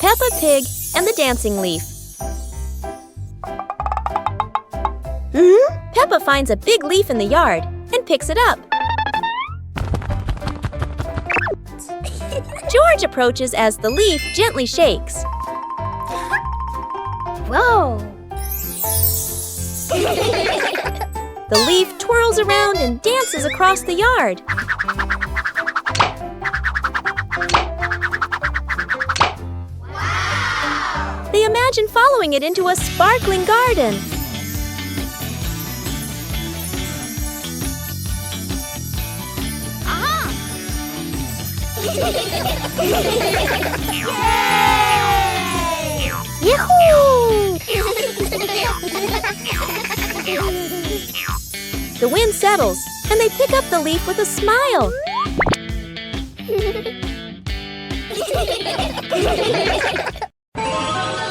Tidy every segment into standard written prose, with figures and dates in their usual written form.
Peppa Pig and the Dancing Leaf. Peppa finds a big leaf in the yard and picks it up. George approaches as the leaf gently shakes. Whoa! The leaf twirls around and dances across the yard. Wow! They imagine following it into a sparkling garden. Yahoo! The wind settles, and they pick up the leaf with a smile.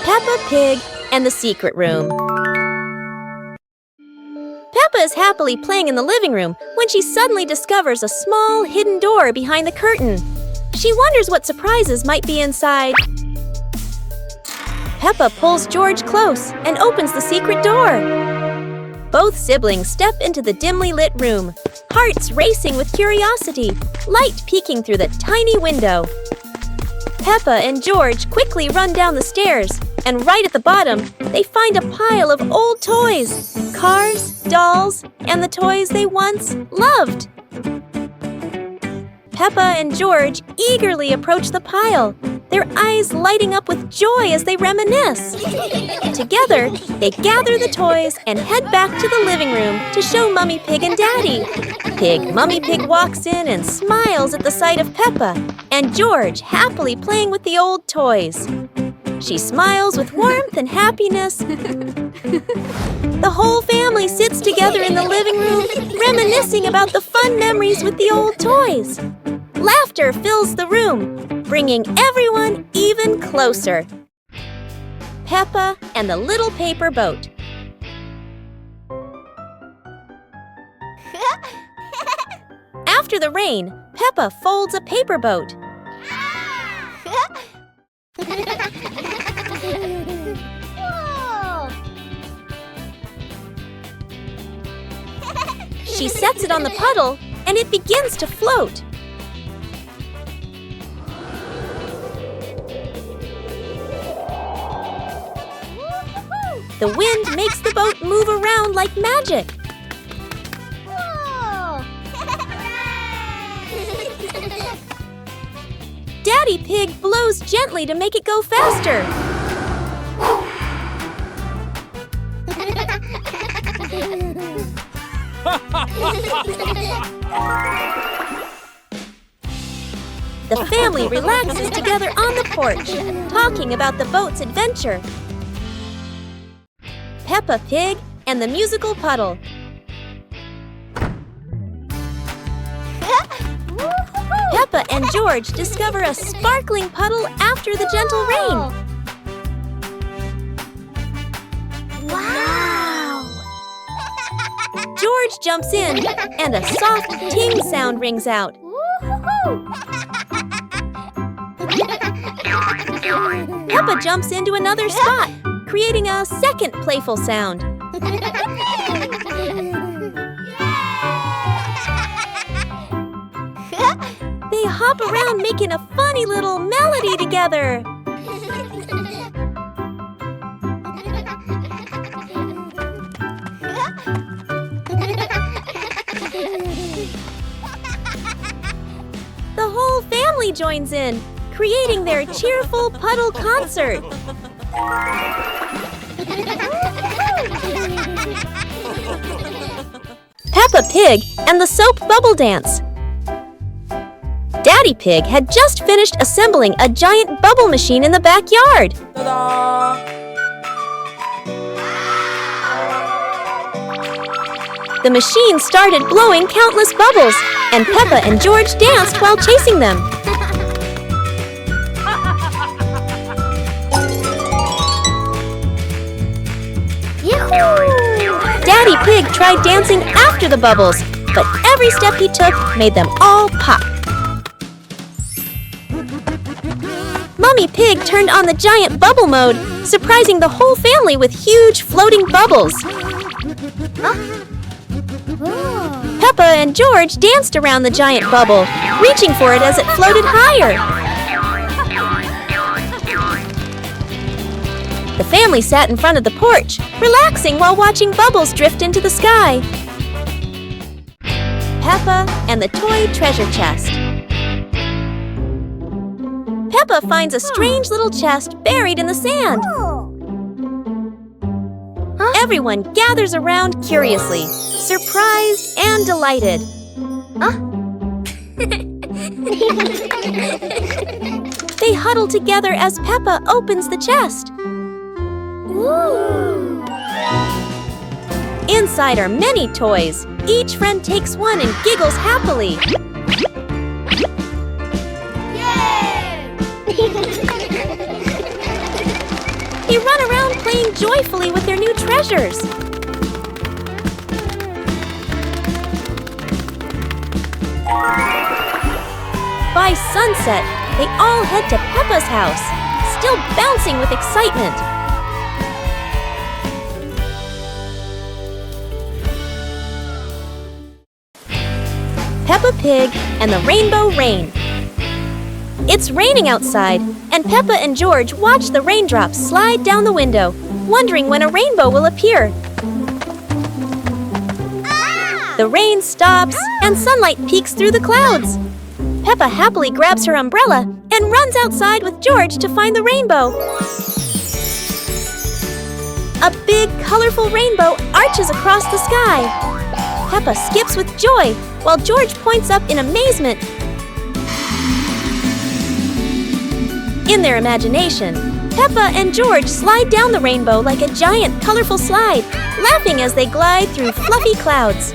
Peppa Pig and the Secret Room. Peppa is happily playing in the living room when she suddenly discovers a small hidden door behind the curtain. She wonders what surprises might be inside. Peppa pulls George close and opens the secret door. Both siblings step into the dimly lit room, hearts racing with curiosity, light peeking through the tiny window. Peppa and George quickly run down the stairs, and right at the bottom, they find a pile of old toys, cars, dolls, and the toys they once loved. Peppa and George eagerly approach the pile, their eyes lighting up with joy as they reminisce. Together, they gather the toys and head back to the living room to show Mummy Pig and Daddy. Mummy Pig walks in and smiles at the sight of Peppa and George happily playing with the old toys. She smiles with warmth and happiness. The whole family sits together in the living room, reminiscing about the fun memories with the old toys. Laughter fills the room, bringing everyone even closer. Peppa and the Little Paper Boat. After the rain, Peppa folds a paper boat. Whoa! She sets it on the puddle, and it begins to float. The wind makes the boat move around like magic. Whoa! Daddy Pig blows gently to make it go faster. The family relaxes together on the porch, talking about the boat's adventure. Peppa Pig and the Musical Puddle. Peppa and George discover a sparkling puddle after the gentle rain. Wow! George jumps in, and a soft ting sound rings out. Peppa jumps into another spot, creating a second playful sound. They hop around making a funny little melody together. The whole family joins in, creating their cheerful puddle concert. Peppa Pig and the Soap Bubble Dance. Daddy Pig had just finished assembling a giant bubble machine in the backyard. Ta-da! The machine started blowing countless bubbles, and Peppa and George danced while chasing them. Daddy Pig tried dancing after the bubbles, but every step he took made them all pop. Mummy Pig turned on the giant bubble mode, surprising the whole family with huge floating bubbles. Peppa and George danced around the giant bubble, reaching for it as it floated higher. The family sat in front of the porch, relaxing while watching bubbles drift into the sky. Peppa and the Toy Treasure Chest. Peppa finds a strange little chest buried in the sand. Everyone gathers around curiously, surprised and delighted. They huddle together as Peppa opens the chest. Inside are many toys. Each friend takes one and giggles happily. They run around playing joyfully with their new treasures. By sunset, they all head to Peppa's house, still bouncing with excitement. Peppa Pig and the Rainbow Rain. It's raining outside, and Peppa and George watch the raindrops slide down the window, wondering when a rainbow will appear. The rain stops, and sunlight peeks through the clouds. Peppa happily grabs her umbrella and runs outside with George to find the rainbow. A big, colorful rainbow arches across the sky. Peppa skips with joy, while George points up in amazement. In their imagination, Peppa and George slide down the rainbow like a giant, colorful slide, laughing as they glide through fluffy clouds.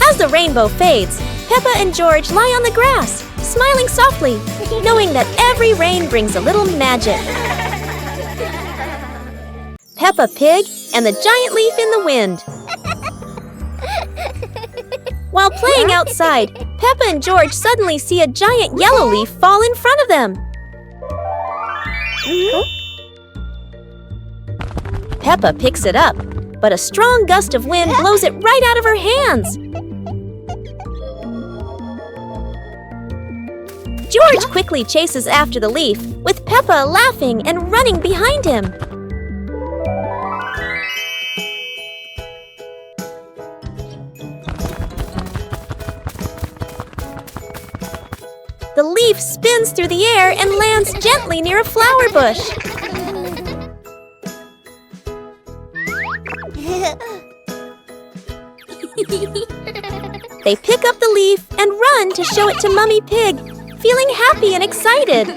As the rainbow fades, Peppa and George lie on the grass, smiling softly, knowing that every rain brings a little magic. Peppa Pig and the Giant Leaf in the Wind. While playing outside, Peppa and George suddenly see a giant yellow leaf fall in front of them. Peppa picks it up, but a strong gust of wind blows it right out of her hands. George quickly chases after the leaf, with Peppa laughing and running behind him. The leaf spins through the air and lands gently near a flower bush. They pick up the leaf and run to show it to Mummy Pig, feeling happy and excited.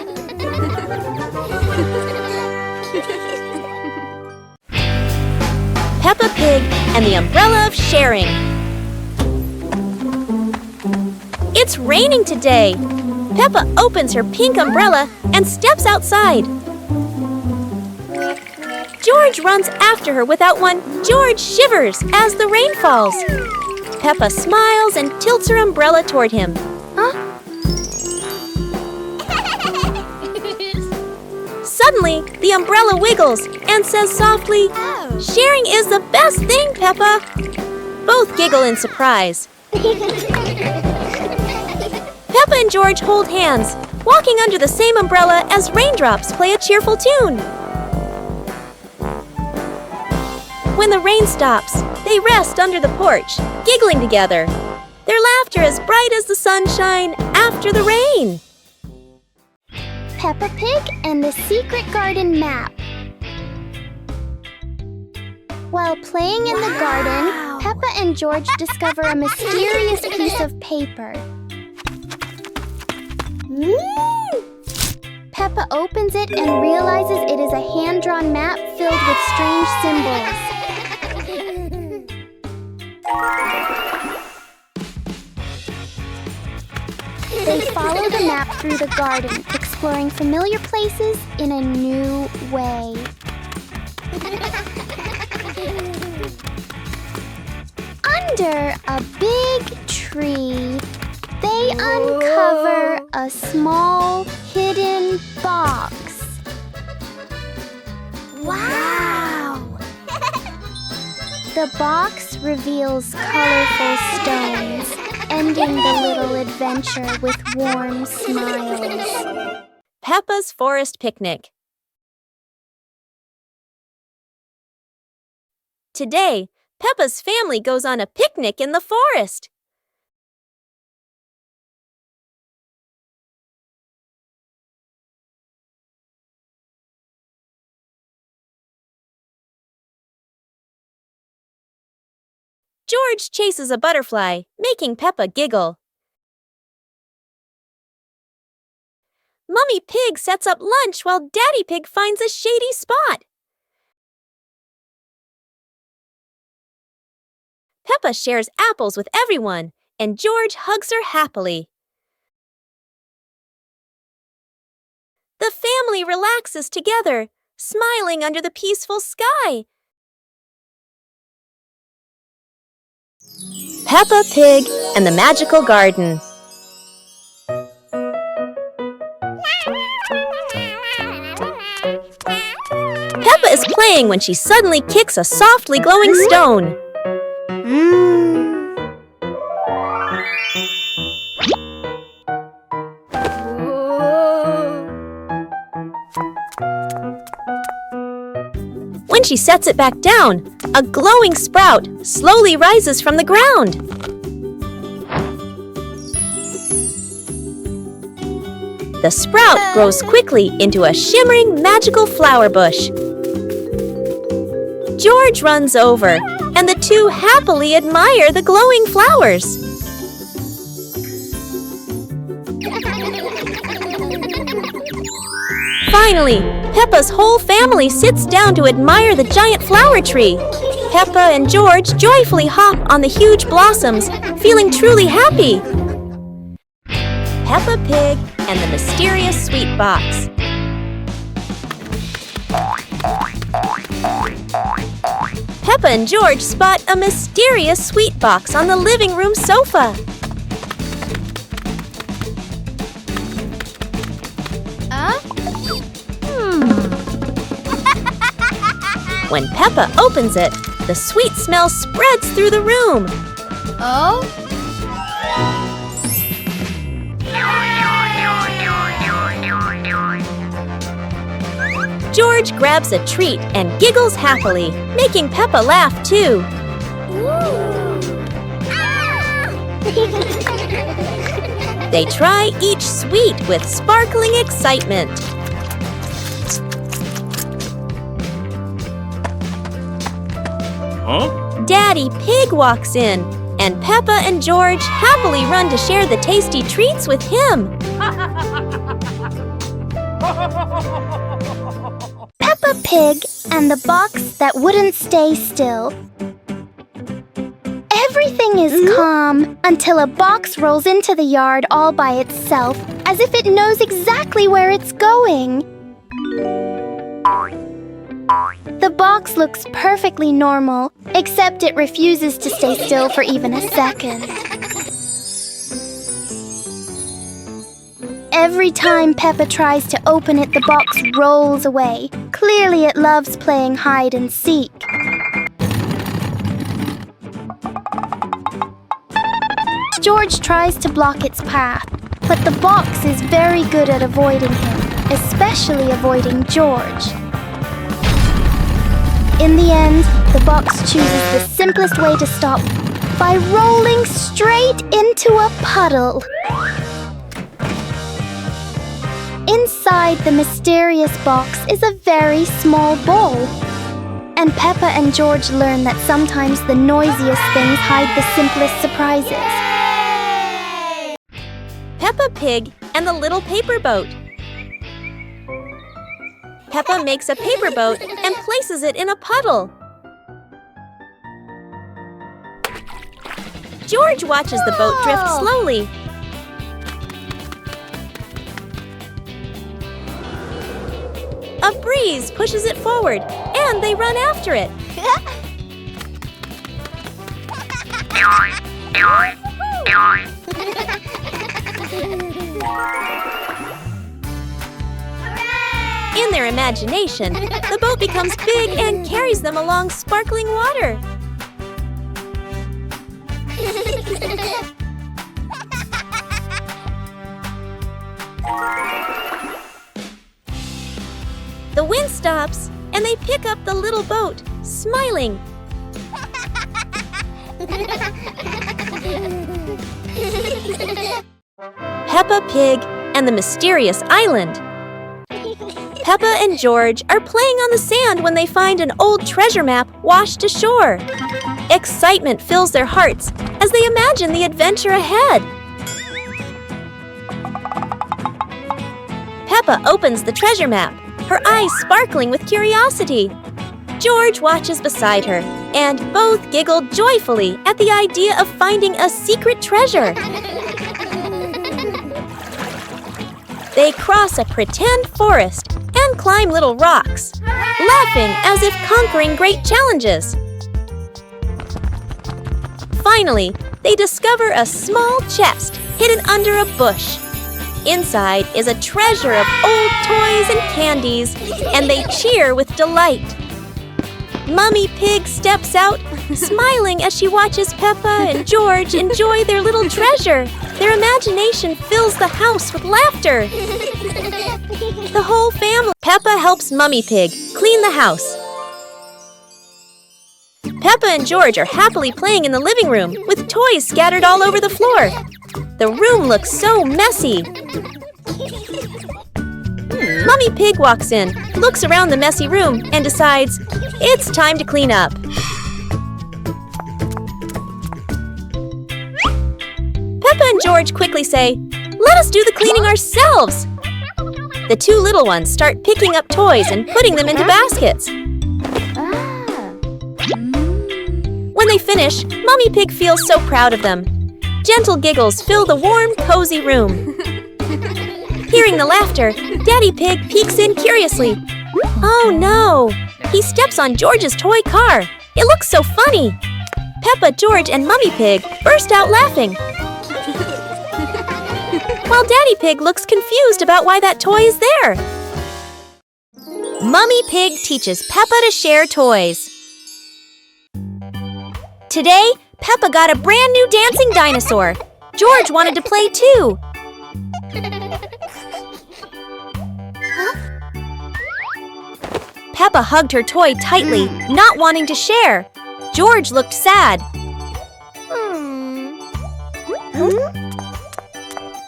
Peppa Pig and the Umbrella of Sharing. It's raining today. Peppa opens her pink umbrella and steps outside. George runs after her without one. George shivers as the rain falls. Peppa smiles and tilts her umbrella toward him. Suddenly, the umbrella wiggles and says softly, "Sharing is the best thing, Peppa." Both giggle in surprise. Peppa and George hold hands, walking under the same umbrella as raindrops play a cheerful tune. When the rain stops, they rest under the porch, giggling together. Their laughter as bright as the sunshine after the rain. Peppa Pig and the Secret Garden Map. While playing in the garden, Peppa and George discover a mysterious piece of paper. Peppa opens it and realizes it is a hand-drawn map filled with strange symbols. They follow the map through the garden, exploring familiar places in a new way. Under a big tree. tree, they uncover a small hidden box. Wow! The box reveals colorful stones, ending the little adventure with warm smiles. Peppa's Forest Picnic. Today, Peppa's family goes on a picnic in the forest. George chases a butterfly, making Peppa giggle. Mummy Pig sets up lunch while Daddy Pig finds a shady spot. Peppa shares apples with everyone, and George hugs her happily. The family relaxes together, smiling under the peaceful sky. Peppa Pig and the Magical Garden. Peppa is playing when she suddenly kicks a softly glowing stone. When she sets it back down, a glowing sprout slowly rises from the ground. The sprout grows quickly into a shimmering magical flower bush. George runs over, and the two happily admire the glowing flowers. Finally, Peppa's whole family sits down to admire the giant flower tree. Peppa and George joyfully hop on the huge blossoms, feeling truly happy. Peppa Pig and the Mysterious Sweet Box. Peppa and George spot a mysterious sweet box on the living room sofa. When Peppa opens it, the sweet smell spreads through the room. Oh? George grabs a treat and giggles happily, making Peppa laugh too. They try each sweet with sparkling excitement. Daddy Pig walks in, and Peppa and George happily run to share the tasty treats with him. Peppa Pig and the box that wouldn't stay still. Everything is calm until a box rolls into the yard all by itself, as if it knows exactly where it's going. The box looks perfectly normal, except it refuses to stay still for even a second. Every time Peppa tries to open it, the box rolls away. Clearly it loves playing hide and seek. George tries to block its path, but the box is very good at avoiding him, especially avoiding George. In the end, the box chooses the simplest way to stop by rolling straight into a puddle. Inside the mysterious box is a very small bowl. And Peppa and George learn that sometimes the noisiest things hide the simplest surprises. Peppa Pig and the Little Paper Boat. Peppa makes a paper boat and places it in a puddle. George watches the boat drift slowly. A breeze pushes it forward, and they run after it. In their imagination, the boat becomes big and carries them along sparkling water. The wind stops, and they pick up the little boat, smiling. Peppa Pig and the Mysterious Island. Peppa and George are playing on the sand when they find an old treasure map washed ashore. Excitement fills their hearts as they imagine the adventure ahead. Peppa opens the treasure map, her eyes sparkling with curiosity. George watches beside her, and both giggle joyfully at the idea of finding a secret treasure. They cross a pretend forest and climb little rocks, laughing as if conquering great challenges. Finally, they discover a small chest hidden under a bush. Inside is a treasure of old toys and candies, and they cheer with delight. Mummy Pig steps out, smiling as she watches Peppa and George enjoy their little treasure. Their imagination fills the house with laughter. The whole family. Peppa helps Mummy Pig clean the house. Peppa and George are happily playing in the living room with toys scattered all over the floor. The room looks so messy. Mummy Pig walks in, looks around the messy room, and decides it's time to clean up. Peppa and George quickly say, "Let us do the cleaning ourselves." The two little ones start picking up toys and putting them into baskets. When they finish, Mummy Pig feels so proud of them. Gentle giggles fill the warm, cozy room. Hearing the laughter, Daddy Pig peeks in curiously. Oh no! He steps on George's toy car. It looks so funny. Peppa, George, and Mummy Pig burst out laughing. While Daddy Pig looks confused about why that toy is there. Mummy Pig teaches Peppa to share toys. Today, Peppa got a brand new dancing dinosaur. George wanted to play too. Peppa hugged her toy tightly, not wanting to share. George looked sad.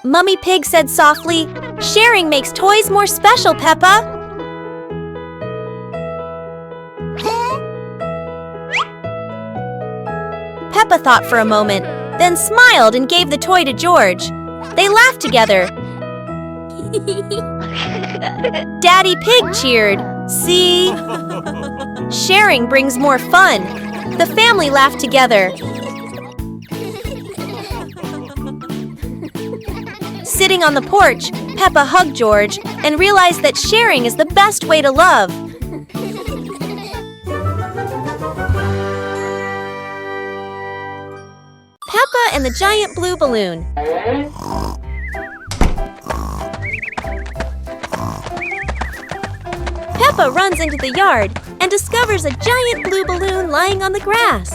Mummy Pig said softly, "Sharing makes toys more special, Peppa." Peppa thought for a moment, then smiled and gave the toy to George. They laughed together. Daddy Pig cheered. See? Sharing brings more fun. The family laughed together. Sitting on the porch, Peppa hugged George and realized that sharing is the best way to love. Peppa and the Giant Blue Balloon. Peppa runs into the yard and discovers a giant blue balloon lying on the grass.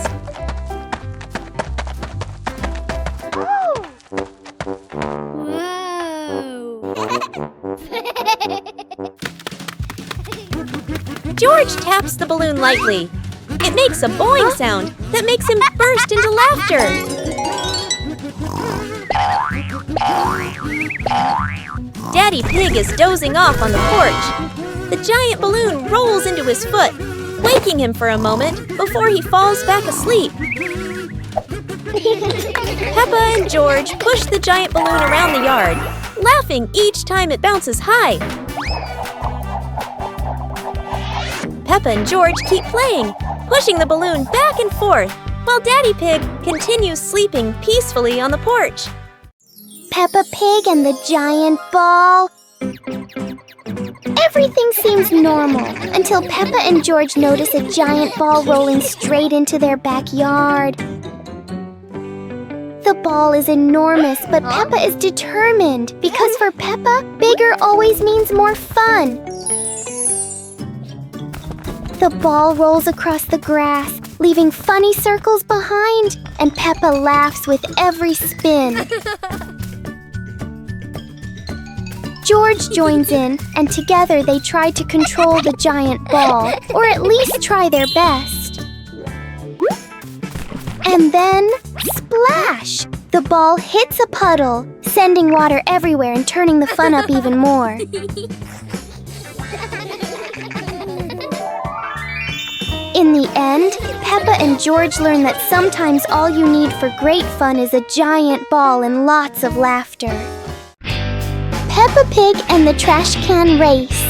George taps the balloon lightly. It makes a boing sound that makes him burst into laughter. Daddy Pig is dozing off on the porch. The giant balloon rolls into his foot, waking him for a moment before he falls back asleep. Peppa and George push the giant balloon around the yard, laughing each time it bounces high. Peppa and George keep playing, pushing the balloon back and forth, while Daddy Pig continues sleeping peacefully on the porch. Peppa Pig and the giant ball. Everything seems normal until Peppa and George notice a giant ball rolling straight into their backyard. The ball is enormous, but Peppa is determined because for Peppa, bigger always means more fun. The ball rolls across the grass, leaving funny circles behind, and Peppa laughs with every spin. George joins in, and together they try to control the giant ball, or at least try their best. And then, splash! The ball hits a puddle, sending water everywhere and turning the fun up even more. In the end, Peppa and George learn that sometimes all you need for great fun is a giant ball and lots of laughter. Peppa Pig and the Trash Can Race.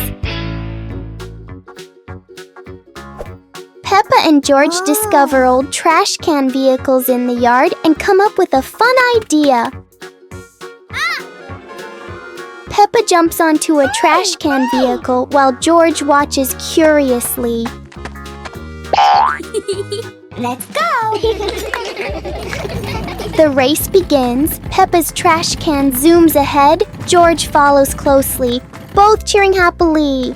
Peppa and George discover old trash can vehicles in the yard and come up with a fun idea. Peppa jumps onto a trash can vehicle while George watches curiously. Let's go! The race begins. Peppa's trash can zooms ahead. George follows closely, both cheering happily.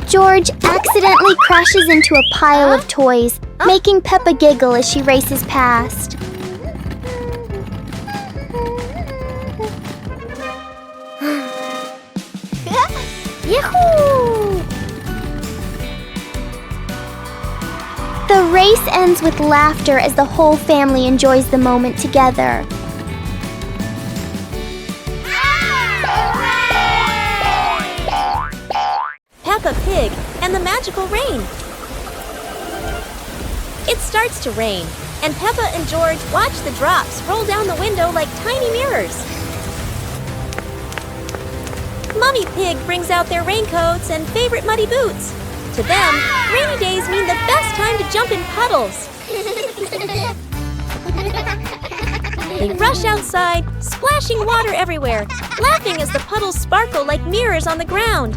George accidentally crashes into a pile of toys, making Peppa giggle as she races past. Yahoo! The race ends with laughter as the whole family enjoys the moment together. Peppa Pig and the Magical Rain. It starts to rain, and Peppa and George watch the drops roll down the window like tiny mirrors. Mummy Pig brings out their raincoats and favorite muddy boots. To them, rainy days mean the best time to jump in puddles. They rush outside, splashing water everywhere, laughing as the puddles sparkle like mirrors on the ground.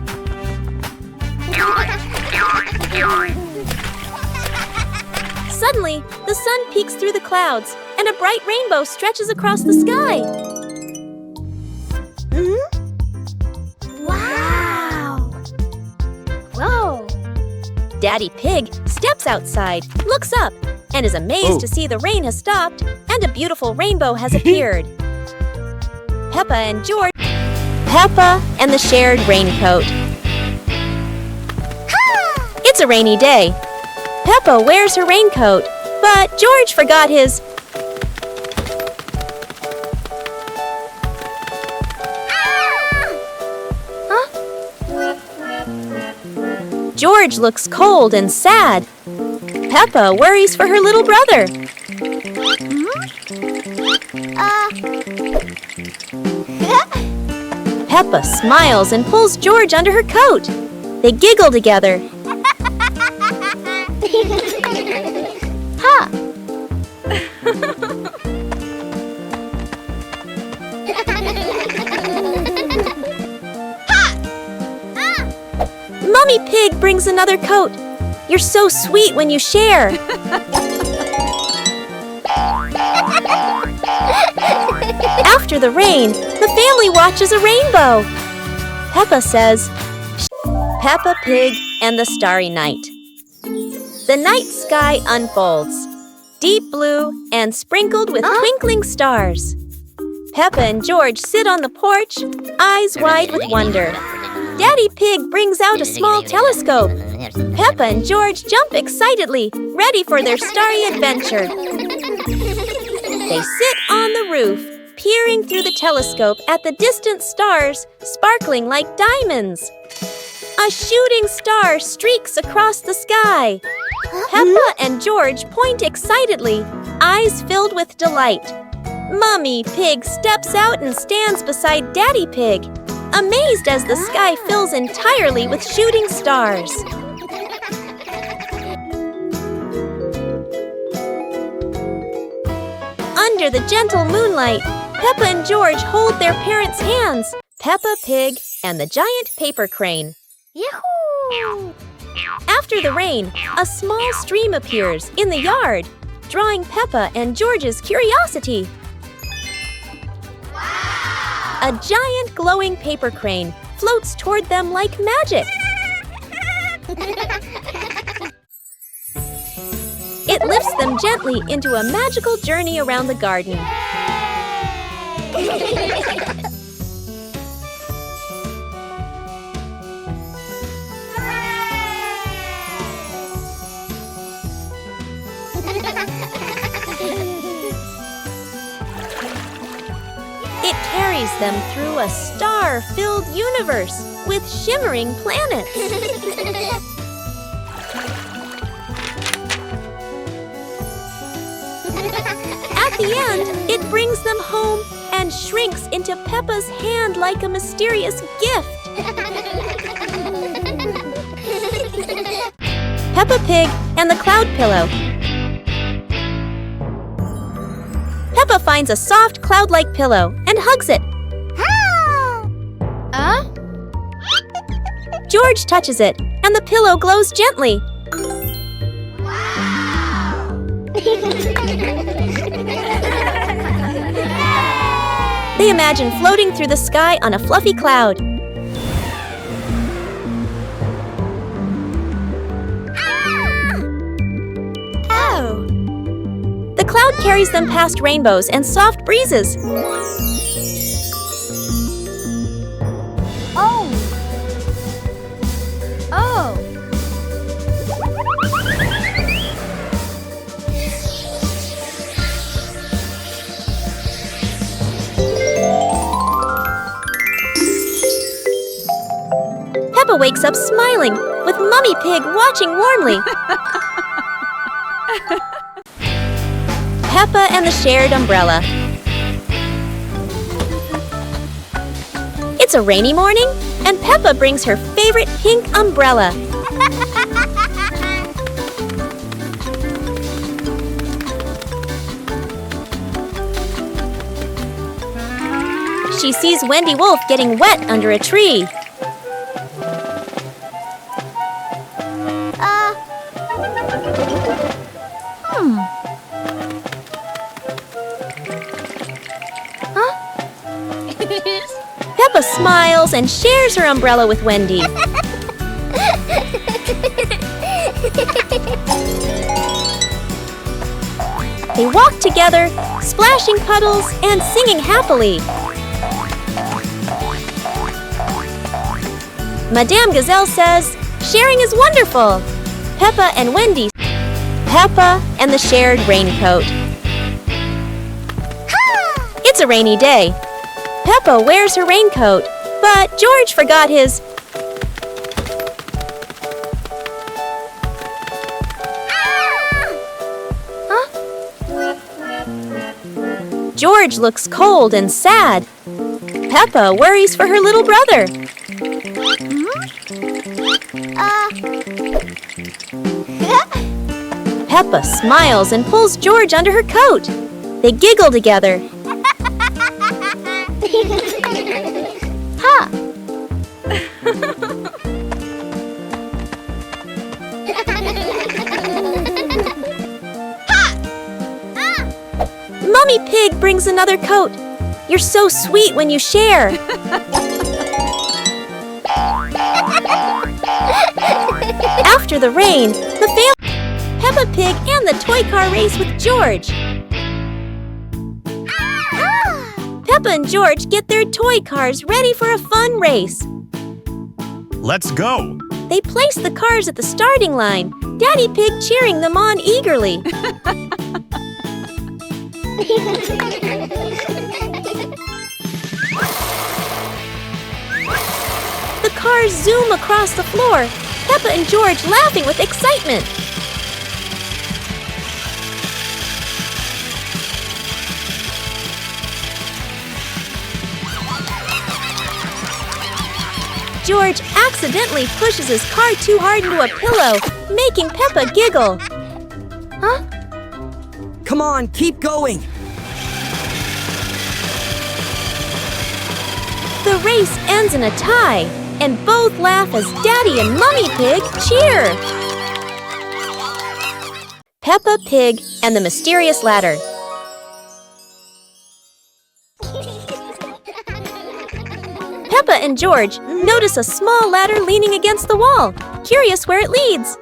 Suddenly, the sun peeks through the clouds, and a bright rainbow stretches across the sky. Wow! Whoa! Daddy Pig steps outside, looks up, and is amazed to see the rain has stopped and a beautiful rainbow has appeared. Peppa and George. Peppa and the Shared Raincoat. It's a rainy day. Peppa wears her raincoat, but George forgot his. George looks cold and sad. Peppa worries for her little brother. Peppa smiles and pulls George under her coat. They giggle together. Ha! Mummy Pig brings another coat. You're so sweet when you share. After the rain, the family watches a rainbow. Peppa says, Peppa Pig and the Starry Night. The night sky unfolds, deep blue and sprinkled with twinkling stars. Peppa and George sit on the porch, eyes wide with wonder. Daddy Pig brings out a small telescope. Peppa and George jump excitedly, ready for their starry adventure. They sit on the roof, peering through the telescope at the distant stars, sparkling like diamonds. A shooting star streaks across the sky. Peppa and George point excitedly, eyes filled with delight. Mummy Pig steps out and stands beside Daddy Pig, amazed as the sky fills entirely with shooting stars. Under the gentle moonlight, Peppa and George hold their parents' hands, Peppa Pig and the Giant Paper Crane. Yahoo! After the rain, a small stream appears in the yard, drawing Peppa and George's curiosity. A giant glowing paper crane floats toward them like magic. It lifts them gently into a magical journey around the garden. It carries them through a star-filled universe with shimmering planets. At the end, it brings them home and shrinks into Peppa's hand like a mysterious gift. Peppa Pig and the Cloud Pillow. Peppa finds a soft cloud-like pillow and hugs it. George touches it, and the pillow glows gently. They imagine floating through the sky on a fluffy cloud. Oh! The cloud carries them past rainbows and soft breezes. Oh! Oh! Peppa wakes up smiling, with Mummy Pig watching warmly. Peppa and the Shared Umbrella. It's a rainy morning, and Peppa brings her favorite pink umbrella. She sees Wendy Wolf getting wet under a tree. Peppa smiles and shares her umbrella with Wendy. They walk together, splashing puddles and singing happily. Madame Gazelle says, "Sharing is wonderful." Peppa and Wendy. Peppa and the Shared Raincoat. It's a rainy day. Peppa wears her raincoat, but George forgot his. George looks cold and sad. Peppa worries for her little brother. Peppa smiles and pulls George under her coat. They giggle together. Mummy Pig brings another coat. You're so sweet when you share. After the rain, the family, Peppa Pig and the toy car race with George. Peppa and George get their toy cars ready for a fun race. Let's go! They place the cars at the starting line, Daddy Pig cheering them on eagerly. The cars zoom across the floor, Peppa and George laughing with excitement. George accidentally pushes his car too hard into a pillow, making Peppa giggle. Come on, keep going! The race ends in a tie. and both laugh as Daddy and Mummy Pig cheer. Peppa Pig and the Mysterious Ladder. Peppa and George notice a small ladder leaning against the wall, curious where it leads.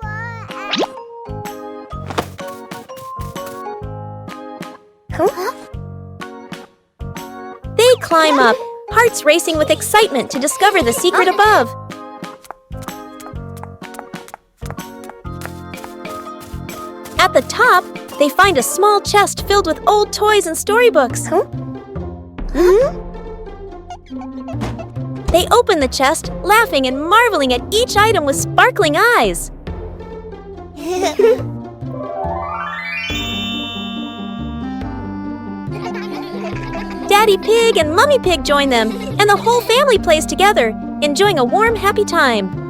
They climb up, hearts racing with excitement to discover the secret above. At the top, they find a small chest filled with old toys and storybooks. They open the chest, laughing and marveling at each item with sparkling eyes. Daddy Pig and Mummy Pig join them, and the whole family plays together, enjoying a warm, happy time.